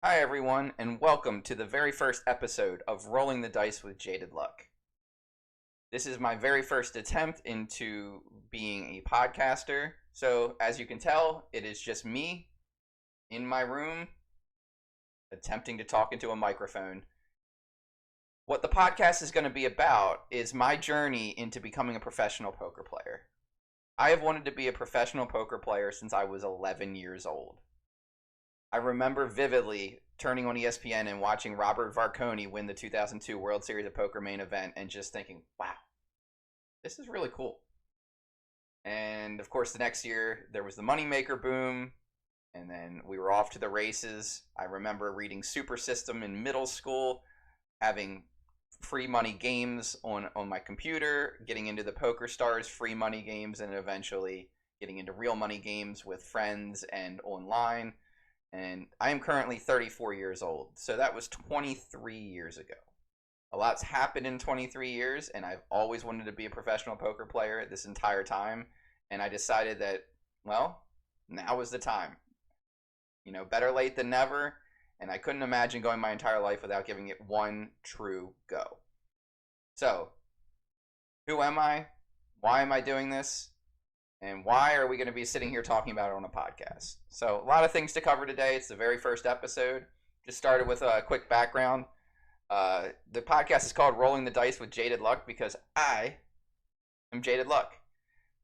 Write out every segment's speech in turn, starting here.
Hi, everyone, and welcome to the very first episode of Rolling the Dice with JadedLuck. This is my very first attempt into being a podcaster, so as you can tell, it is just me in my room attempting to talk into a microphone. What the podcast is going to be about is my journey into becoming a professional poker player. I have wanted to be a professional poker player since I was 11 years old. I remember vividly turning on ESPN and watching Robert Varconi win the 2002 World Series of Poker main event and just thinking, wow, this is really cool. And of course, the next year there was the moneymaker boom, and then we were off to the races. I remember reading Super System in middle school, having free money games on my computer, getting into the Poker Stars free money games, and eventually getting into real money games with friends and online. And I am currently 34 years old, so that was 23 years ago. A lot's happened in 23 years, and I've always wanted to be a professional poker player this entire time, and I decided that, well, now is the time. You know, better late than never, and I couldn't imagine going my entire life without giving it one true go. So, who am I? Why am I doing this? And why are we going to be sitting here talking about it on a podcast? So, a lot of things to cover today. It's the very first episode. Just started with a quick background. The podcast is called Rolling the Dice with JadedLuck because I am JadedLuck.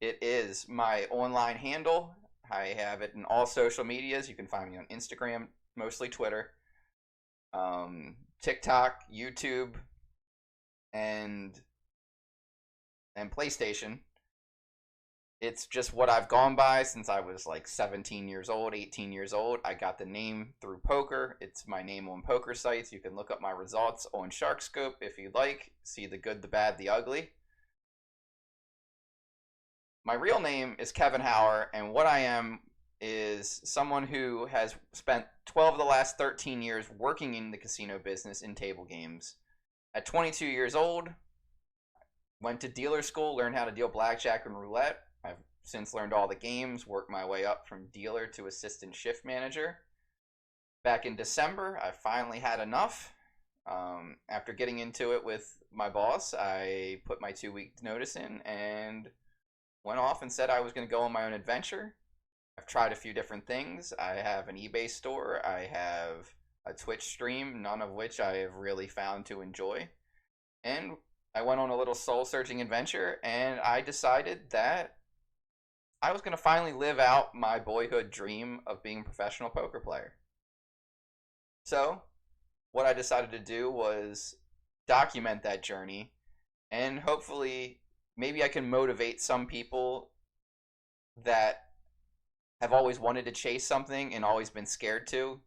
It is my online handle. I have it in all social medias. You can find me on Instagram, mostly Twitter, TikTok, YouTube, and PlayStation. It's just what I've gone by since I was like 17 years old, 18 years old. I got the name through poker. It's my name on poker sites. You can look up my results on SharkScope if you'd like. See the good, the bad, the ugly. My real name is Kevin Hauer, and what I am is someone who has spent 12 of the last 13 years working in the casino business in table games. At 22 years old, went to dealer school, learned how to deal blackjack and roulette. I've since learned all the games, worked my way up from dealer to assistant shift manager. Back in December, I finally had enough. After getting into it with my boss, I put my 2-week notice in and went off and said I was going to go on my own adventure. I've tried a few different things. I have an eBay store. I have a Twitch stream, none of which I have really found to enjoy. And I went on a little soul-searching adventure, and I decided that I was going to finally live out my boyhood dream of being a professional poker player. So, what I decided to do was document that journey, and hopefully, maybe I can motivate some people that have always wanted to chase something and always been scared to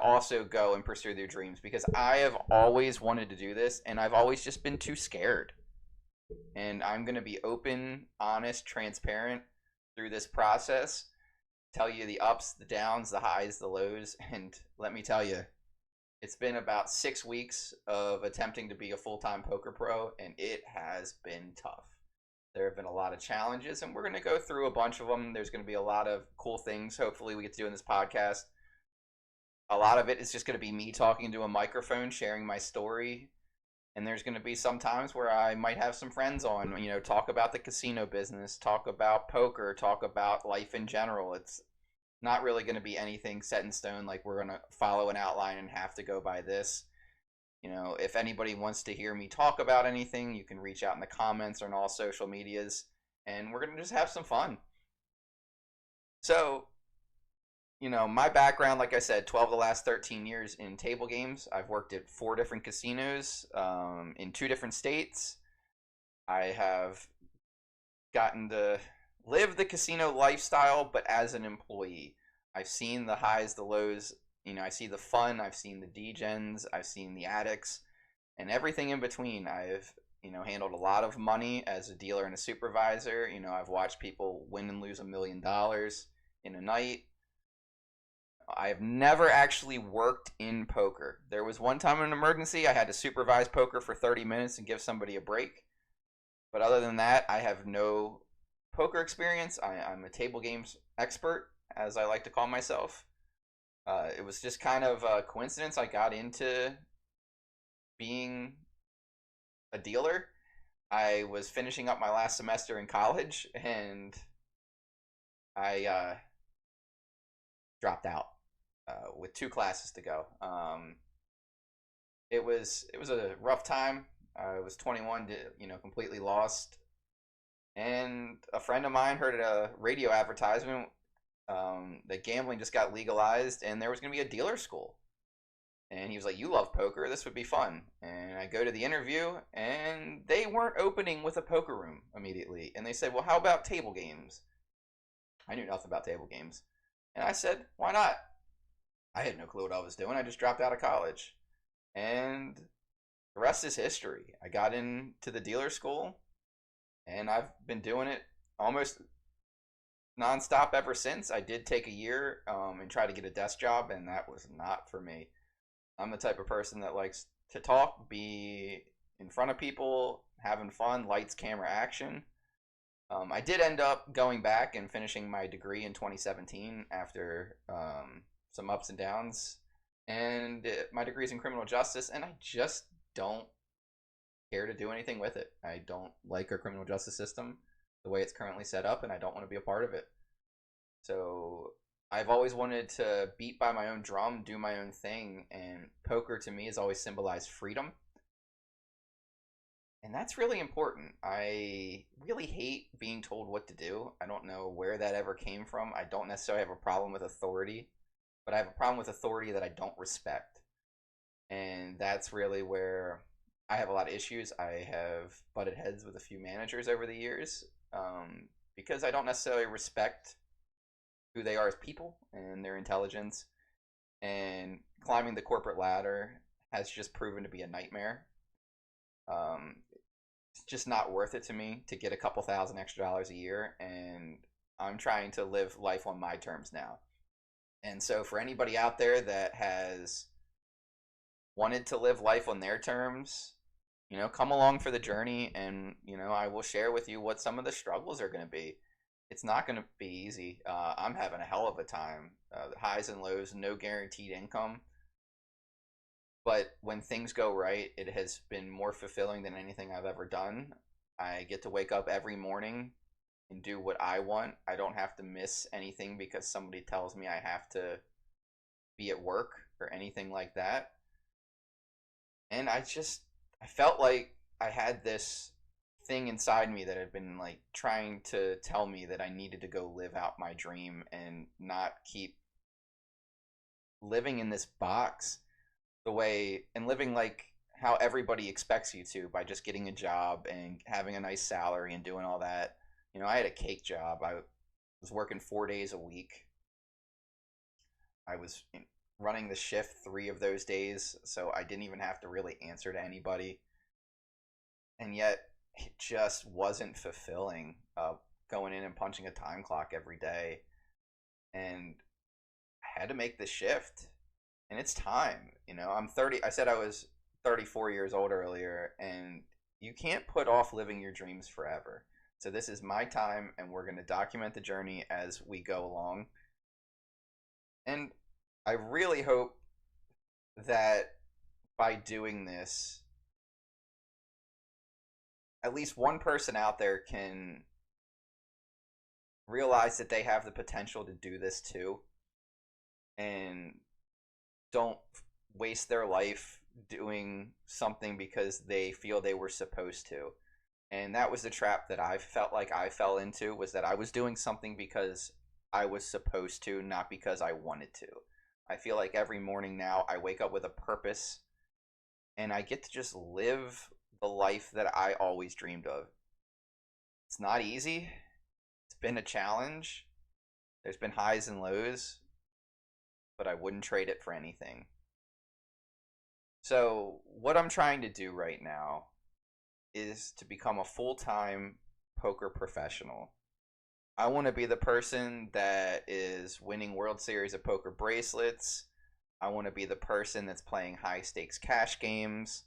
also go and pursue their dreams, because I have always wanted to do this, and I've always just been too scared. And I'm going to be open, honest, transparent through this process, tell you the ups, the downs, the highs, the lows, and let me tell you, it's been about 6 weeks of attempting to be a full-time poker pro, and it has been tough. There have been a lot of challenges, and we're going to go through a bunch of them. There's going to be a lot of cool things, hopefully, we get to do in this podcast. A lot of it is just going to be me talking to a microphone, sharing my story. And there's going to be some times where I might have some friends on, you know, talk about the casino business, talk about poker, talk about life in general. It's not really going to be anything set in stone, like we're going to follow an outline and have to go by this. You know, if anybody wants to hear me talk about anything, you can reach out in the comments or on all social medias, and we're going to just have some fun. So, you know, my background, like I said, 12 of the last 13 years in table games. I've worked at 4 different casinos in 2 different states. I have gotten to live the casino lifestyle, but as an employee. I've seen the highs, the lows. You know, I see the fun. I've seen the degens. I've seen the addicts, and everything in between. I've, you know, handled a lot of money as a dealer and a supervisor. You know, I've watched people win and lose $1 million in a night. I have never actually worked in poker. There was one time in an emergency I had to supervise poker for 30 minutes and give somebody a break. But other than that, I have no poker experience. I'm a table games expert, as I like to call myself. It was just kind of a coincidence. I got into being a dealer. I was finishing up my last semester in college, and I dropped out with 2 classes to go. It was a rough time. I was 21, completely lost. And a friend of mine heard a radio advertisement that gambling just got legalized, and there was going to be a dealer school. And he was like, "You love poker. This would be fun." And I go to the interview, and they weren't opening with a poker room immediately. And they said, "Well, how about table games?" I knew nothing about table games. And I said, "Why not?" I had no clue what I was doing. I just dropped out of college. And the rest is history. I got into the dealer school, and I've been doing it almost nonstop ever since. I did take a year and try to get a desk job, and that was not for me. I'm the type of person that likes to talk, be in front of people, having fun, lights, camera, action. I did end up going back and finishing my degree in 2017 after some ups and downs. And my degree is in criminal justice, and I just don't care to do anything with it. I don't like our criminal justice system the way it's currently set up, and I don't want to be a part of it. So I've always wanted to beat by my own drum, do my own thing, and poker to me has always symbolized freedom. And that's really important. I really hate being told what to do. I don't know where that ever came from. I don't necessarily have a problem with authority, but I have a problem with authority that I don't respect. And that's really where I have a lot of issues. I have butted heads with a few managers over the years because I don't necessarily respect who they are as people and their intelligence. And climbing the corporate ladder has just proven to be a nightmare. It's just not worth it to me to get a couple thousand extra dollars a year, and I'm trying to live life on my terms now. And so for anybody out there that has wanted to live life on their terms, come along for the journey, and I will share with you what some of the struggles are going to be. It's not going to be easy. I'm having a hell of a time. Highs and lows, no guaranteed income. But when things go right, it has been more fulfilling than anything I've ever done. I get to wake up every morning and do what I want. I don't have to miss anything because somebody tells me I have to be at work or anything like that. And I felt like I had this thing inside me that had been like trying to tell me that I needed to go live out my dream and not keep living in this box the way and living like how everybody expects you to by just getting a job and having a nice salary and doing all that. I had a cake job. I was working 4 days a week. I was running the shift 3 of those days, so I didn't even have to really answer to anybody. And yet, it just wasn't fulfilling going in and punching a time clock every day. And I had to make the shift. And it's time. I'm 30. I said I was 34 years old earlier, and you can't put off living your dreams forever. So this is my time, and we're going to document the journey as we go along. And I really hope that by doing this, at least one person out there can realize that they have the potential to do this too, and don't waste their life doing something because they feel they were supposed to. And that was the trap that I felt like I fell into, was that I was doing something because I was supposed to, not because I wanted to. I feel like every morning now I wake up with a purpose, and I get to just live the life that I always dreamed of. It's not easy. It's been a challenge. There's been highs and lows, but I wouldn't trade it for anything. So what I'm trying to do right now is to become a full-time poker professional. I want to be the person that is winning World Series of Poker bracelets. I want to be the person that's playing high-stakes cash games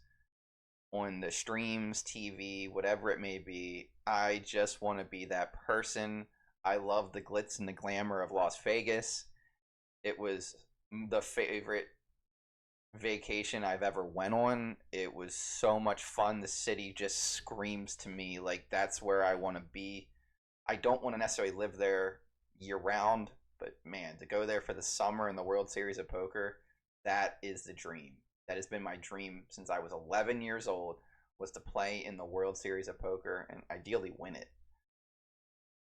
on the streams, TV, whatever it may be. I just want to be that person. I love the glitz and the glamour of Las Vegas. It was the favorite vacation I've ever went on. It was so much fun. The city just screams to me like that's where I want to be. I don't want to necessarily live there year round, but man, to go there for the summer and the World Series of Poker, that is the dream. That has been my dream since I was 11 years old, was to play in the World Series of Poker and ideally win it.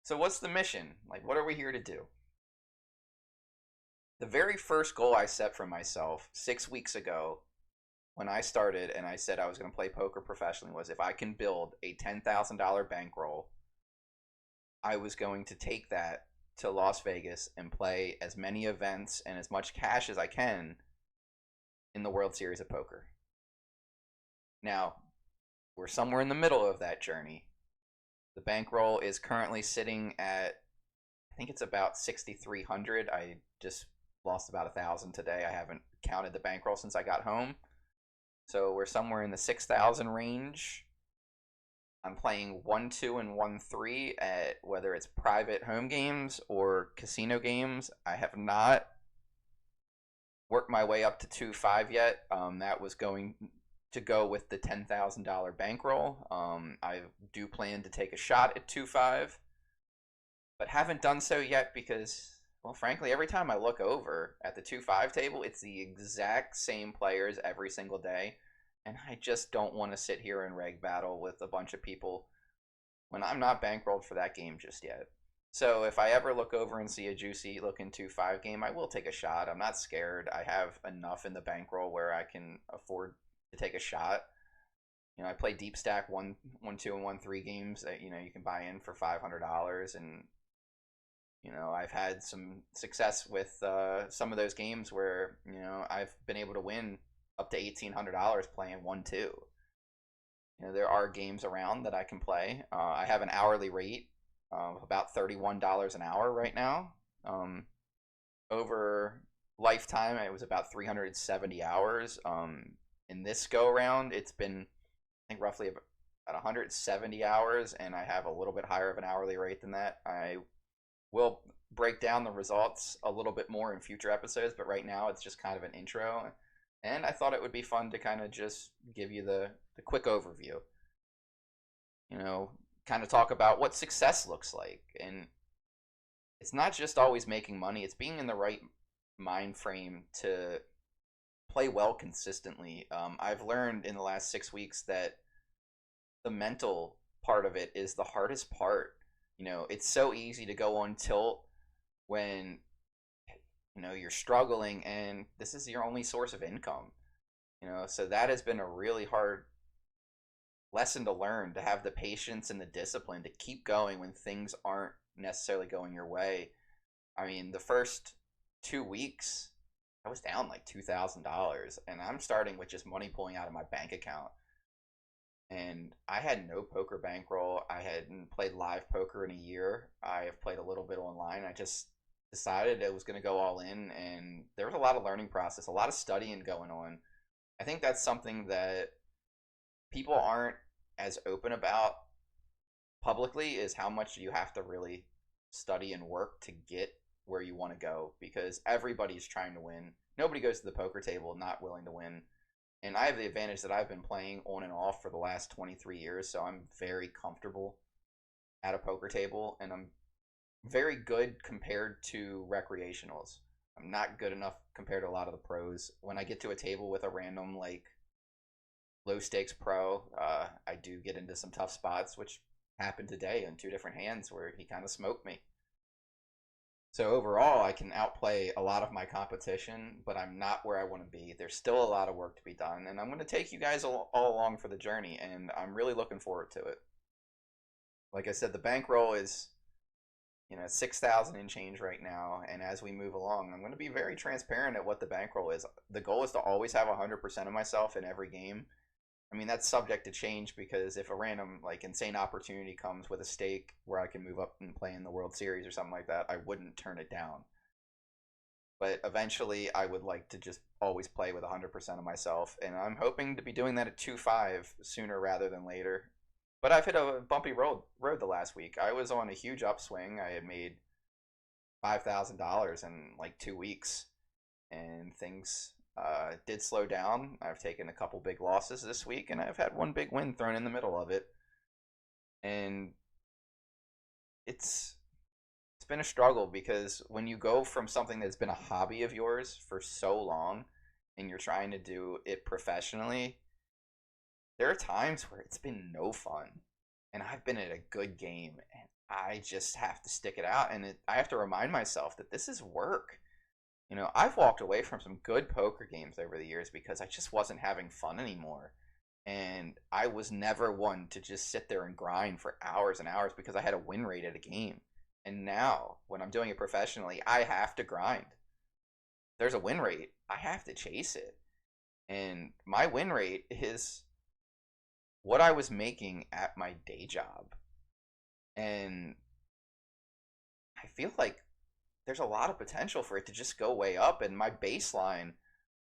So what's the mission? Like, what are we here to do? The very first goal I set for myself 6 weeks ago when I started and I said I was going to play poker professionally was if I can build a $10,000 bankroll, I was going to take that to Las Vegas and play as many events and as much cash as I can in the World Series of Poker. Now, we're somewhere in the middle of that journey. The bankroll is currently sitting at, I think it's about 6,300. I just lost about 1,000 today. I haven't counted the bankroll since I got home. So we're somewhere in the 6,000 range. I'm playing 1-2 and 1-3 at whether it's private home games or casino games. I have not worked my way up to 2-5 yet. That was going to go with the $10,000 bankroll. I do plan to take a shot at 2-5, but haven't done so yet because, well, frankly, every time I look over at the 2-5 table, it's the exact same players every single day. And I just don't want to sit here and reg battle with a bunch of people when I'm not bankrolled for that game just yet. So if I ever look over and see a juicy looking 2-5 game, I will take a shot. I'm not scared. I have enough in the bankroll where I can afford to take a shot. You know, I play deep stack 1-2 and 1-3 games that, you know, you can buy in for $500, and you know, I've had some success with some of those games where, you know, I've been able to win up to $1,800 playing 1-2. You know, there are games around that I can play. I have an hourly rate of about $31 an hour right now. Over lifetime, it was about 370 hours. In this go around, it's been, I think, roughly about 170 hours, and I have a little bit higher of an hourly rate than that. I will break down the results a little bit more in future episodes, but right now it's just kind of an intro. And I thought it would be fun to kind of just give you the quick overview. You know, kind of talk about what success looks like. And it's not just always making money, it's being in the right mind frame to play well consistently. I've learned in the last 6 weeks that the mental part of it is the hardest part. You know, it's so easy to go on tilt when, you know, you're struggling and this is your only source of income. You know, so that has been a really hard lesson to learn, to have the patience and the discipline to keep going when things aren't necessarily going your way. I mean, the first 2 weeks, I was down like $2,000, and I'm starting with just money pulling out of my bank account. And I had no poker bankroll. I hadn't played live poker in a year. I have played a little bit online. I just decided I was going to go all in, and there was a lot of learning process, a lot of studying going on. I think that's something that people aren't as open about publicly, is how much you have to really study and work to get where you want to go, because everybody's trying to win. Nobody goes to the poker table not willing to win. And I have the advantage that I've been playing on and off for the last 23 years, so I'm very comfortable at a poker table, and I'm very good compared to recreationals. I'm not good enough compared to a lot of the pros. When I get to a table with a random, like, low stakes pro, I do get into some tough spots, which happened today on 2 different hands where he kind of smoked me. So overall, I can outplay a lot of my competition, but I'm not where I want to be. There's still a lot of work to be done, and I'm going to take you guys all along for the journey, and I'm really looking forward to it. Like I said, the bankroll is, you know, 6,000 and change right now, and as we move along, I'm going to be very transparent at what the bankroll is. The goal is to always have 100% of myself in every game. I mean, that's subject to change, because if a random, like, insane opportunity comes with a stake where I can move up and play in the World Series or something like that, I wouldn't turn it down. But eventually, I would like to just always play with 100% of myself, and I'm hoping to be doing that at 2-5 sooner rather than later. But I've hit a bumpy road the last week. I was on a huge upswing. I had made $5,000 in like 2 weeks. and things did slow down. I've taken a couple big losses this week, and I've had one big win thrown in the middle of it. And it's it's been a struggle because when you go from something that's been a hobby of yours for so long and you're trying to do it professionally, there are times where it's been no fun. And I've been at a good game and I just have to stick it out and I have to remind myself that this is work. I've walked away from some good poker games over the years because I just wasn't having fun anymore. And I was never one to just sit there and grind for hours and hours because I had a win rate at a game. And now, when I'm doing it professionally, I have to grind. There's a win rate, I have to chase it. And my win rate is what I was making at my day job. And I feel like there's a lot of potential for it to just go way up. And my baseline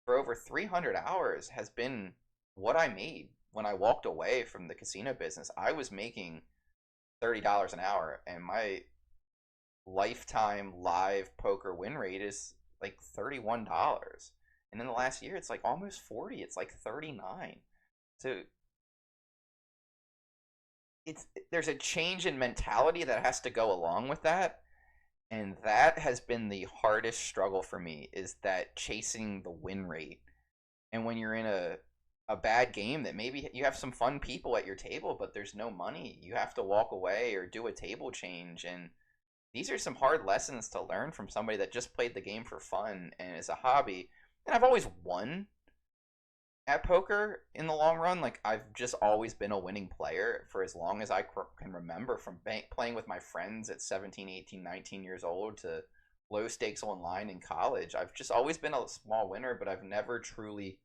for over 300 hours has been what I made when I walked away from the casino business. I was making $30 an hour, and my lifetime live poker win rate is like $31. And in the last year, it's like almost 40. It's like 39. So there's a change in mentality that has to go along with that. And that has been the hardest struggle for me, is that chasing the win rate. And when you're in a bad game that maybe you have some fun people at your table, but there's no money, you have to walk away or do a table change. And these are some hard lessons to learn from somebody that just played the game for fun and as a hobby. And I've always won at poker in the long run. Like, I've just always been a winning player for as long as I can remember, from playing with my friends at 17, 18, 19 years old to low stakes online in college. I've just always been a small winner, but I've never truly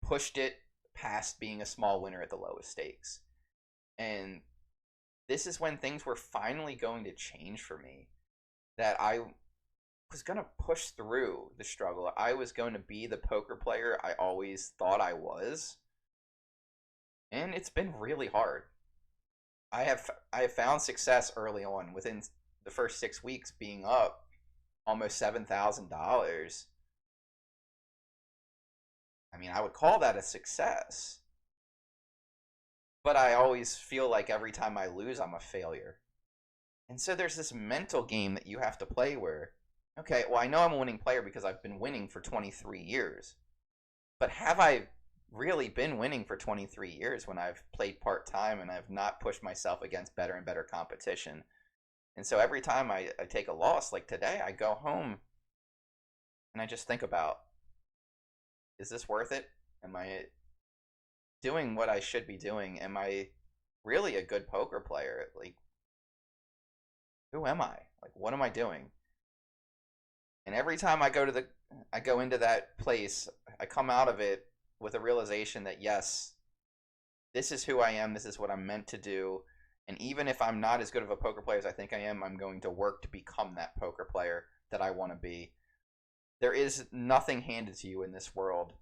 pushed it past being a small winner at the lowest stakes. And this is when things were finally going to change for me, that I was going to push through the struggle. I was going to be the poker player I always thought I was. And it's been really hard. I have found success early on within the first 6 weeks, being up almost $7,000. I mean, I would call that a success. But I always feel like every time I lose, I'm a failure. And so there's this mental game that you have to play where, okay, well, I know I'm a winning player because I've been winning for 23 years. But have I really been winning for 23 years when I've played part-time and I've not pushed myself against better and better competition? And so every time I take a loss, like today, I go home and I just think about, is this worth it? Am I doing what I should be doing? Am I really a good poker player? Like, who am I? Like, what am I doing? And every time I go into that place, I come out of it with a realization that, yes, this is who I am. This is what I'm meant to do. And even if I'm not as good of a poker player as I think I am, I'm going to work to become that poker player that I want to be. There is nothing handed to you in this world.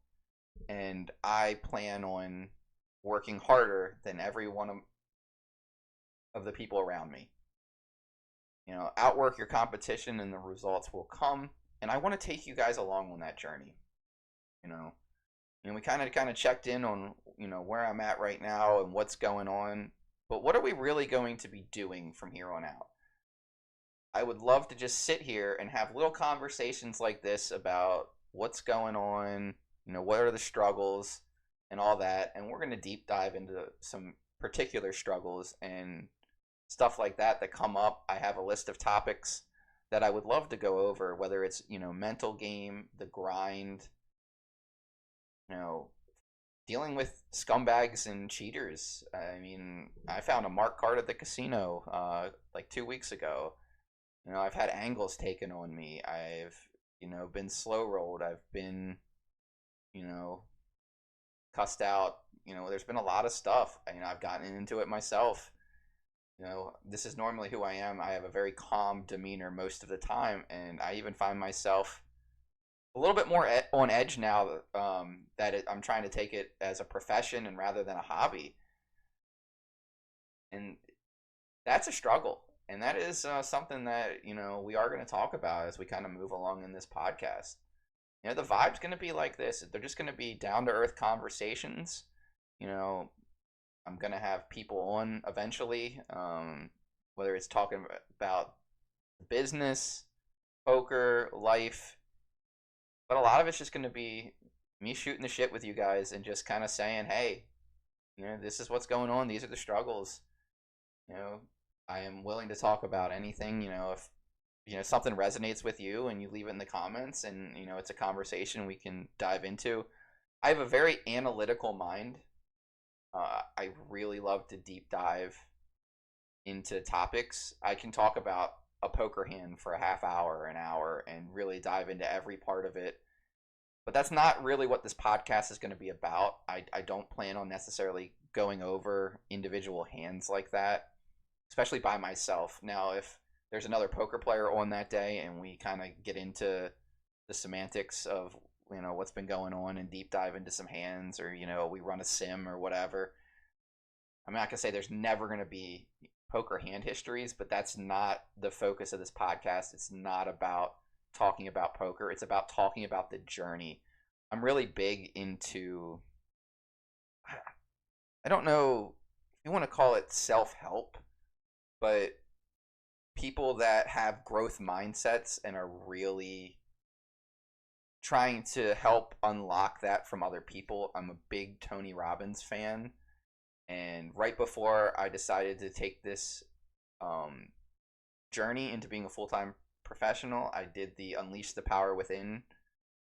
And I plan on working harder than every one of the people around me. Outwork your competition and the results will come. And I want to take you guys along on that journey. We kind of checked in on, where I'm at right now and what's going on. But what are we really going to be doing from here on out? I would love to just sit here and have little conversations like this about what's going on, what are the struggles and all that. And we're going to deep dive into some particular struggles and stuff like that come up. I have a list of topics that I would love to go over, whether it's, mental game, the grind, dealing with scumbags and cheaters. I mean, I found a marked card at the casino like 2 weeks ago. I've had angles taken on me. I've, been slow rolled. I've been, cussed out. There's been a lot of stuff. I've gotten into it myself. This is normally who I am. I have a very calm demeanor most of the time, and I even find myself a little bit more on edge now that I'm trying to take it as a profession and rather than a hobby. And that's a struggle. And that is something that, we are going to talk about as we kind of move along in this podcast. The vibe's going to be like this. They're just going to be down to earth conversations. You know, I'm going to have people on eventually, whether it's talking about business, poker, life, but a lot of it's just going to be me shooting the shit with you guys and just kind of saying, hey, this is what's going on. These are the struggles. You know, I am willing to talk about anything. If something resonates with you and you leave it in the comments and it's a conversation we can dive into. I have a very analytical mind. I really love to deep dive into topics. I can talk about a poker hand for a half hour, an hour, and really dive into every part of it. But that's not really what this podcast is going to be about. I don't plan on necessarily going over individual hands like that, especially by myself. Now, if there's another poker player on that day and we kind of get into the semantics of what's been going on and deep dive into some hands, or we run a sim or whatever, I'm not gonna say there's never gonna be poker hand histories, but that's not the focus of this podcast. It's not about talking about poker. It's about talking about the journey. I'm really big into, I don't know if you want to call it self-help, but people that have growth mindsets and are really trying to help unlock that from other people. I'm a big Tony Robbins fan. And right before I decided to take this journey into being a full-time professional, I did the Unleash the Power Within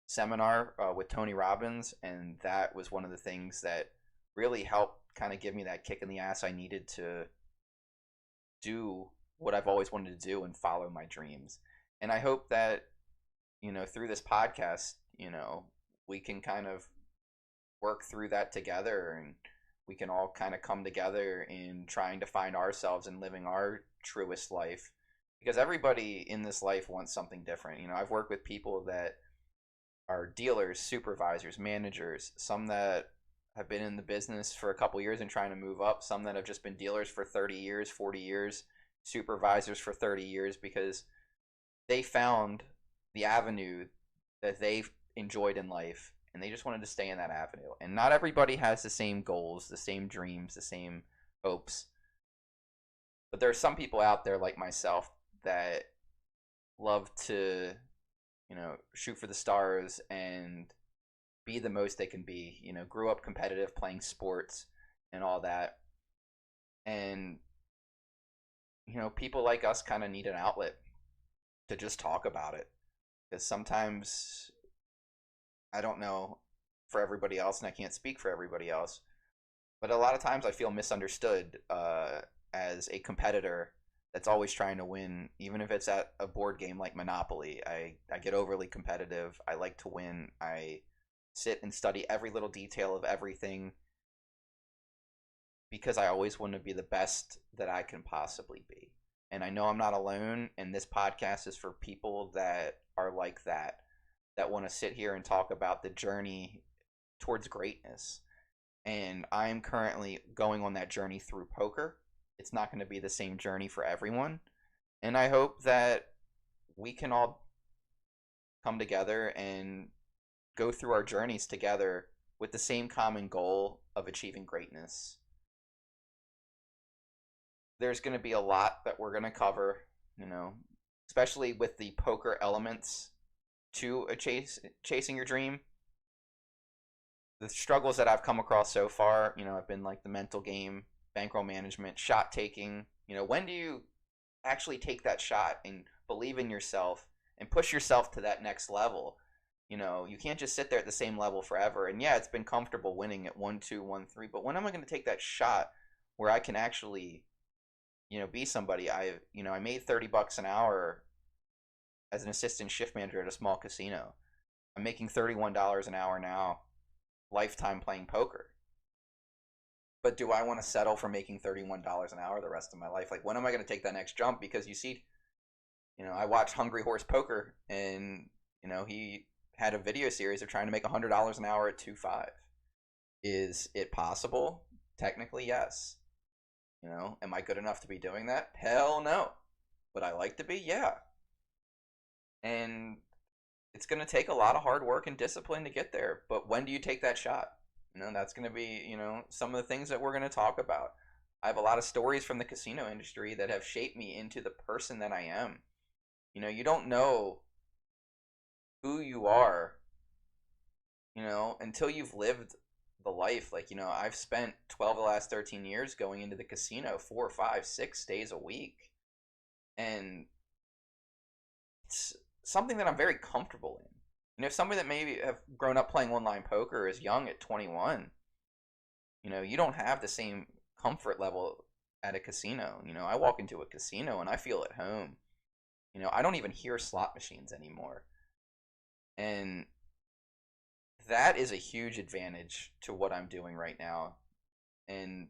seminar with Tony Robbins. And that was one of the things that really helped kind of give me that kick in the ass I needed to do what I've always wanted to do and follow my dreams. And I hope that, through this podcast, we can kind of work through that together, and we can all kind of come together in trying to find ourselves and living our truest life, because everybody in this life wants something different. I've worked with people that are dealers, supervisors, managers, some that have been in the business for a couple years and trying to move up, some that have just been dealers for 30 years, 40 years, supervisors for 30 years, because they found the avenue that they've enjoyed in life and they just wanted to stay in that avenue. And not everybody has the same goals, the same dreams, the same hopes. But there are some people out there like myself that love to, shoot for the stars and be the most they can be. Grew up competitive, playing sports and all that. And, people like us kind of need an outlet to just talk about it. Because sometimes, I don't know for everybody else, and I can't speak for everybody else, but a lot of times I feel misunderstood as a competitor that's always trying to win, even if it's at a board game like Monopoly. I get overly competitive. I like to win. I sit and study every little detail of everything because I always want to be the best that I can possibly be. And I know I'm not alone, and this podcast is for people that are like that want to sit here and talk about the journey towards greatness. And I'm currently going on that journey through poker. It's not going to be the same journey for everyone. And I hope that we can all come together and go through our journeys together with the same common goal of achieving greatness. There's going to be a lot that we're going to cover, especially with the poker elements to chasing your dream. The struggles that I've come across so far, have been like the mental game, bankroll management, shot taking. When do you actually take that shot and believe in yourself and push yourself to that next level? You can't just sit there at the same level forever. And yeah, it's been comfortable winning at 1-2, 1-3, but when am I going to take that shot where I can actually, be somebody? I made $30 an hour as an assistant shift manager at a small casino. I'm making $31 an hour now, lifetime playing poker. But do I want to settle for making $31 an hour the rest of my life? Like, when am I going to take that next jump? Because you see, I watched Hungry Horse Poker, and, he had a video series of trying to make $100 an hour at 2.5. Is it possible? Technically, yes. Am I good enough to be doing that? Hell no. Would I like to be? Yeah. And it's going to take a lot of hard work and discipline to get there. But when do you take that shot? That's going to be, some of the things that we're going to talk about. I have a lot of stories from the casino industry that have shaped me into the person that I am. You don't know who you are, until you've lived the life. Like, I've spent 12 of the last 13 years going into the casino 4, 5, 6 days a week. And it's something that I'm very comfortable in. If somebody that maybe have grown up playing online poker is young at 21, you don't have the same comfort level at a casino. I walk into a casino and I feel at home. I don't even hear slot machines anymore. And that is a huge advantage to what I'm doing right now. And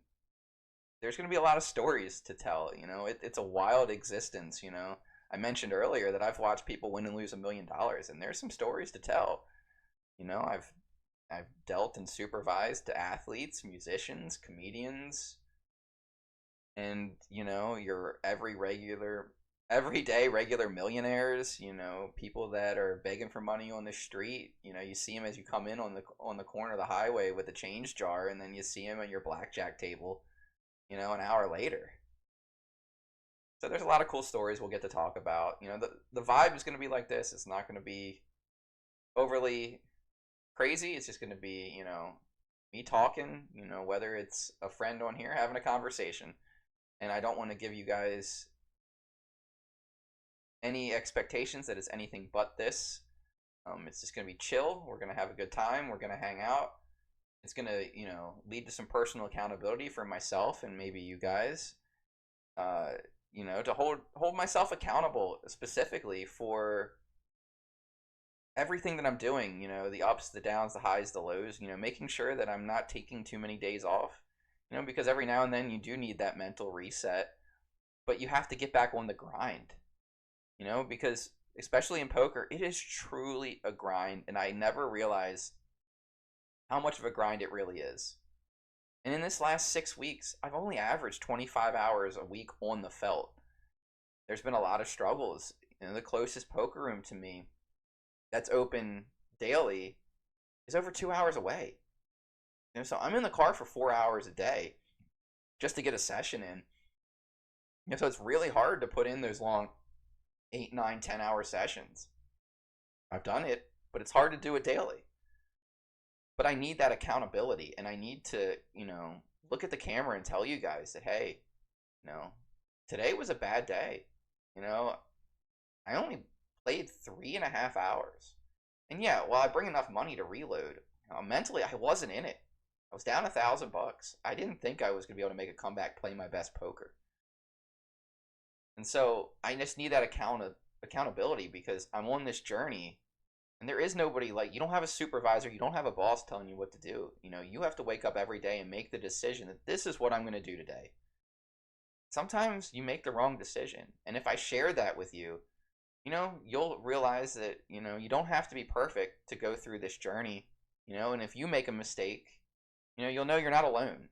there's going to be a lot of stories to tell. It's a wild existence. I mentioned earlier that I've watched people win and lose $1 million, and there's some stories to tell. I've dealt and supervised to athletes, musicians, comedians, and your everyday regular millionaires. People that are begging for money on the street. You see them as you come in on the corner of the highway with a change jar, and then you see them at your blackjack table, an hour later. So there's a lot of cool stories we'll get to talk about. The vibe is going to be like this. It's not going to be overly crazy. It's just going to be, me talking, whether it's a friend on here having a conversation. And I don't want to give you guys any expectations that it's anything but this. It's just going to be chill. We're going to have a good time. We're going to hang out. It's going to, lead to some personal accountability for myself and maybe you guys. To hold myself accountable specifically for everything that I'm doing, the ups, the downs, the highs, the lows, making sure that I'm not taking too many days off, because every now and then you do need that mental reset, but you have to get back on the grind, because especially in poker, it is truly a grind, and I never realized how much of a grind it really is. And in this last 6 weeks, I've only averaged 25 hours a week on the felt. There's been a lot of struggles. The closest poker room to me that's open daily is over 2 hours away. So I'm in the car for 4 hours a day just to get a session in. So it's really hard to put in those long 8, 9, 10-hour sessions. I've done it, but it's hard to do it daily. But I need that accountability, and I need to, look at the camera and tell you guys that, hey, today was a bad day. I only played 3.5 hours. And yeah, while I bring enough money to reload, mentally I wasn't in it. I was down $1,000. I didn't think I was going to be able to make a comeback, play my best poker. And so I just need that accountability because I'm on this journey. And there is nobody you don't have a supervisor, you don't have a boss telling you what to do. You have to wake up every day and make the decision that this is what I'm going to do today. Sometimes you make the wrong decision. And if I share that with you, you'll realize that, you don't have to be perfect to go through this journey. And if you make a mistake, you'll know you're not alone.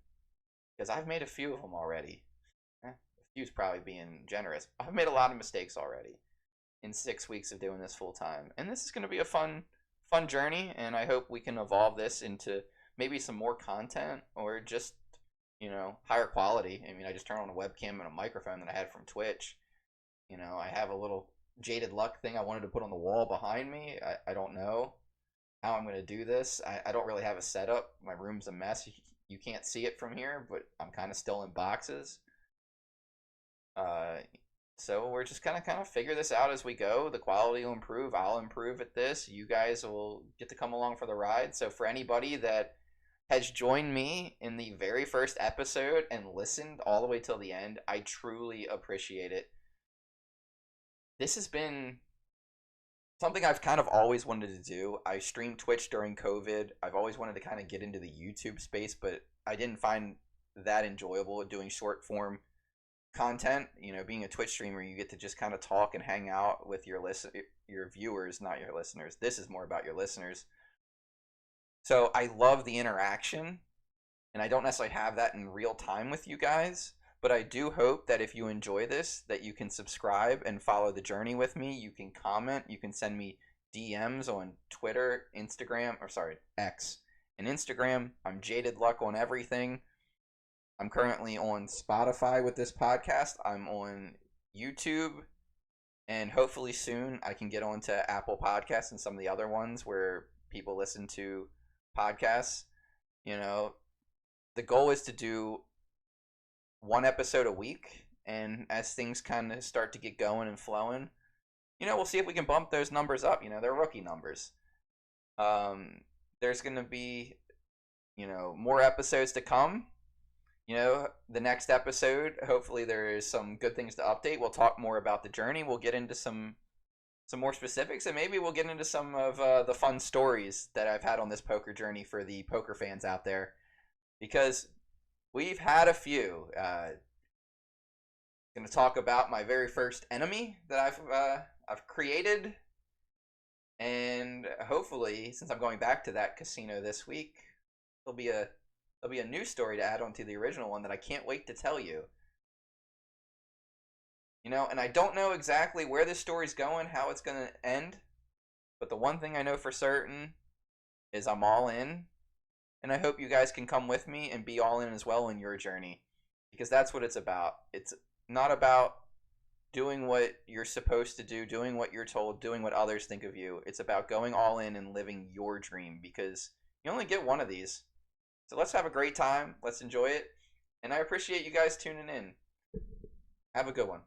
Because I've made a few of them already. A few's probably being generous. I've made a lot of mistakes already in 6 weeks of doing this full time, and this is going to be a fun journey, and I hope we can evolve this into maybe some more content or just higher quality. I mean, I just turned on a webcam and a microphone that I had from Twitch. I have a little JadedLuck thing I wanted to put on the wall behind me. I don't know how I'm going to do this. I don't really have a setup. My room's a mess. You can't see it from here, but I'm kind of still in boxes. So we're just kind of figure this out as we go. The quality will improve. I'll improve at this. You guys will get to come along for the ride. So for anybody that has joined me in the very first episode and listened all the way till the end, I truly appreciate it. This has been something I've kind of always wanted to do. I streamed Twitch during COVID. I've always wanted to kind of get into the YouTube space, but I didn't find that enjoyable doing short form content. Being a Twitch streamer, you get to just kind of talk and hang out with your viewers, not your listeners. This is more about your listeners. So I love the interaction, and I don't necessarily have that in real time with you guys, but I do hope that if you enjoy this, that you can subscribe and follow the journey with me. You can comment, you can send me DMs on Twitter, Instagram, or sorry, X and Instagram. I'm JadedLuck on everything. I'm currently on Spotify with this podcast. I'm on YouTube, and hopefully soon I can get onto Apple Podcasts and some of the other ones where people listen to podcasts. You know, the goal is to do one episode a week, and as things kind of start to get going and flowing, we'll see if we can bump those numbers up. They're rookie numbers. There's going to be, more episodes to come. The next episode, hopefully there is some good things to update. We'll talk more about the journey. We'll get into some more specifics, and maybe we'll get into some of the fun stories that I've had on this poker journey for the poker fans out there, because we've had a few. Going to talk about my very first enemy that I've created, and hopefully, since I'm going back to that casino this week, there'll be a new story to add on to the original one that I can't wait to tell you. And I don't know exactly where this story's going, how it's going to end, but the one thing I know for certain is I'm all in, and I hope you guys can come with me and be all in as well in your journey, because that's what it's about. It's not about doing what you're supposed to do, doing what you're told, doing what others think of you. It's about going all in and living your dream, because you only get one of these. So let's have a great time. Let's enjoy it. And I appreciate you guys tuning in. Have a good one.